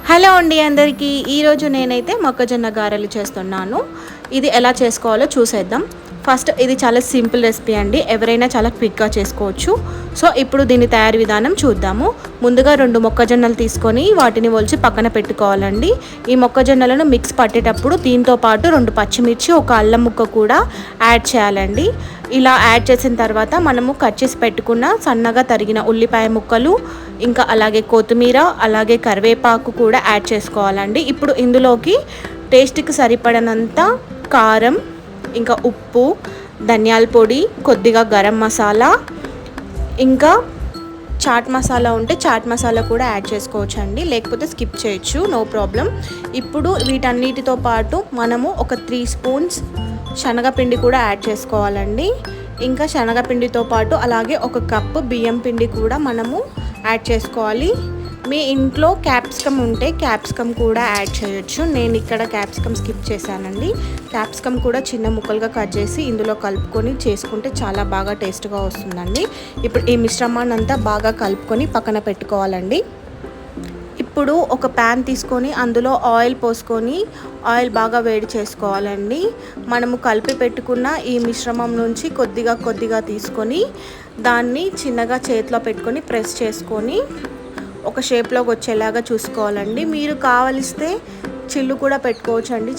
Hello అండి అందరికీ ఈరోజు నేనైతే మొక్కజొన్న గారెలు చేస్తున్నాను. ఇది ఎలా చేసుకోవాలో చూసేద్దాం. ఫస్ట్ ఇది చాలా సింపుల్ రెసిపీ అండి, ఎవరైనా చాలా క్విక్గా చేసుకోవచ్చు. సో ఇప్పుడు దీని తయారీ విధానం చూద్దాము. ముందుగా 2 మొక్కజొన్నలు తీసుకొని వాటిని ఒలిచి పక్కన పెట్టుకోవాలండి. ఈ మొక్కజొన్నలను మిక్స్ పట్టేటప్పుడు దీంతో పాటు 2 పచ్చిమిర్చి, ఒక అల్లం ముక్క కూడా యాడ్ చేయాలండి. ఇలా యాడ్ చేసిన తర్వాత మనము కట్ చేసి పెట్టుకున్న సన్నగా తరిగిన ఉల్లిపాయ ముక్కలు, ఇంకా అలాగే కొత్తిమీర, అలాగే కరివేపాకు కూడా యాడ్ చేసుకోవాలండి. ఇప్పుడు ఇందులోకి టేస్ట్కి సరిపడనంత కారం, ఇంకా ఉప్పు, ధనియాల పొడి, కొద్దిగా గరం మసాలా, ఇంకా చాట్ మసాలా ఉంటే చాట్ మసాలా కూడా యాడ్ చేసుకోవచ్చు అండి, లేకపోతే స్కిప్ చేయొచ్చు, నో ప్రాబ్లం. ఇప్పుడు వీటన్నిటితో పాటు మనము ఒక 3 స్పూన్స్ శనగపిండి కూడా యాడ్ చేసుకోవాలండి. ఇంకా శనగపిండితో పాటు అలాగే 1 కప్పు బియ్యం పిండి కూడా మనము యాడ్ చేసుకోవాలి. మీ ఇంట్లో క్యాప్సికమ్ ఉంటే క్యాప్సికమ్ కూడా యాడ్ చేయొచ్చు. నేను ఇక్కడ క్యాప్సికమ్ స్కిప్ చేశానండి. క్యాప్సికమ్ కూడా చిన్న ముక్కలుగా కట్ చేసి ఇందులో కలుపుకొని చేసుకుంటే చాలా బాగా టేస్ట్గా వస్తుందండి. ఇప్పుడు ఈ మిశ్రమాన్ని అంతా బాగా కలుపుకొని పక్కన పెట్టుకోవాలండి. ఇప్పుడు ఒక ప్యాన్ తీసుకొని అందులో ఆయిల్ పోసుకొని ఆయిల్ బాగా వేడి చేసుకోవాలండి. మనము కలిపి పెట్టుకున్న ఈ మిశ్రమం నుంచి కొద్దిగా తీసుకొని దాన్ని చిన్నగా చేతిలో పెట్టుకొని ప్రెస్ చేసుకొని ఒక షేప్లోకి వచ్చేలాగా చూసుకోవాలండి. మీరు కావలిస్తే చిల్లు కూడా పెట్టుకోవచ్చు అండి,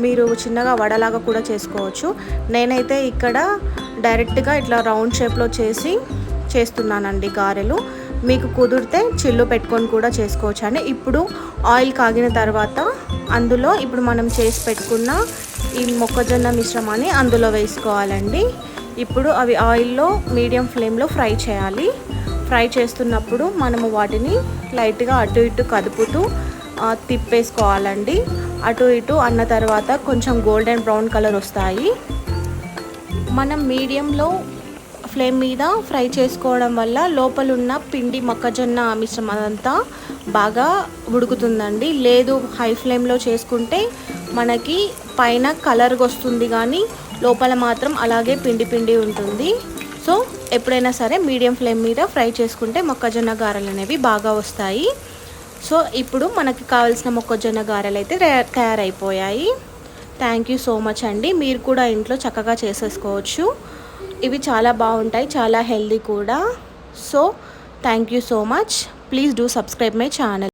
మీరు చిన్నగా వడలాగా కూడా చేసుకోవచ్చు. నేనైతే ఇక్కడ డైరెక్ట్గా ఇట్లా రౌండ్ షేప్లో చేస్తున్నానండి గారెలు. మీకు కుదిరితే చిల్లు పెట్టుకొని కూడా చేసుకోవచ్చు అండి. ఇప్పుడు ఆయిల్ కాగిన తర్వాత అందులో ఇప్పుడు మనం చేసి పెట్టుకున్న ఈ మొక్కజొన్న మిశ్రమాన్ని అందులో వేసుకోవాలండి. ఇప్పుడు అవి ఆయిల్లో మీడియం ఫ్లేమ్లో ఫ్రై చేయాలి. ఫ్రై చేస్తున్నప్పుడు మనము వాటిని లైట్గా అటు ఇటు కదుపుతూ తిప్పేసుకోవాలండి. అటు ఇటు అన్న తర్వాత కొంచెం గోల్డెన్ బ్రౌన్ కలర్ వస్తాయి. మనం మీడియంలో ఫ్లేమ్ మీద ఫ్రై చేసుకోవడం వల్ల లోపలున్న పిండి మొక్కజొన్న మిశ్రమం అంతా బాగా ఉడుకుతుందండి. లేదు హై ఫ్లేమ్లో చేసుకుంటే మనకి పైన కలర్గా వస్తుంది కానీ లోపల మాత్రం అలాగే పిండి ఉంటుంది. సో ఎప్పుడైనా సరే మీడియం ఫ్లేమ్ మీద ఫ్రై చేసుకుంటే మొక్కజొన్న గారెలు అనేవి బాగా వస్తాయి. సో ఇప్పుడు మనకి కావాల్సిన మొక్కజొన్న గారెలు అయితే తయారైపోయాయి. థ్యాంక్ యూ సో మచ్ అండి. మీరు కూడా ఇంట్లో చక్కగా చేసేసుకోవచ్చు. ఇవి చాలా బాగుంటాయి, చాలా హెల్దీ కూడా. So thank you so much. Please do subscribe my channel.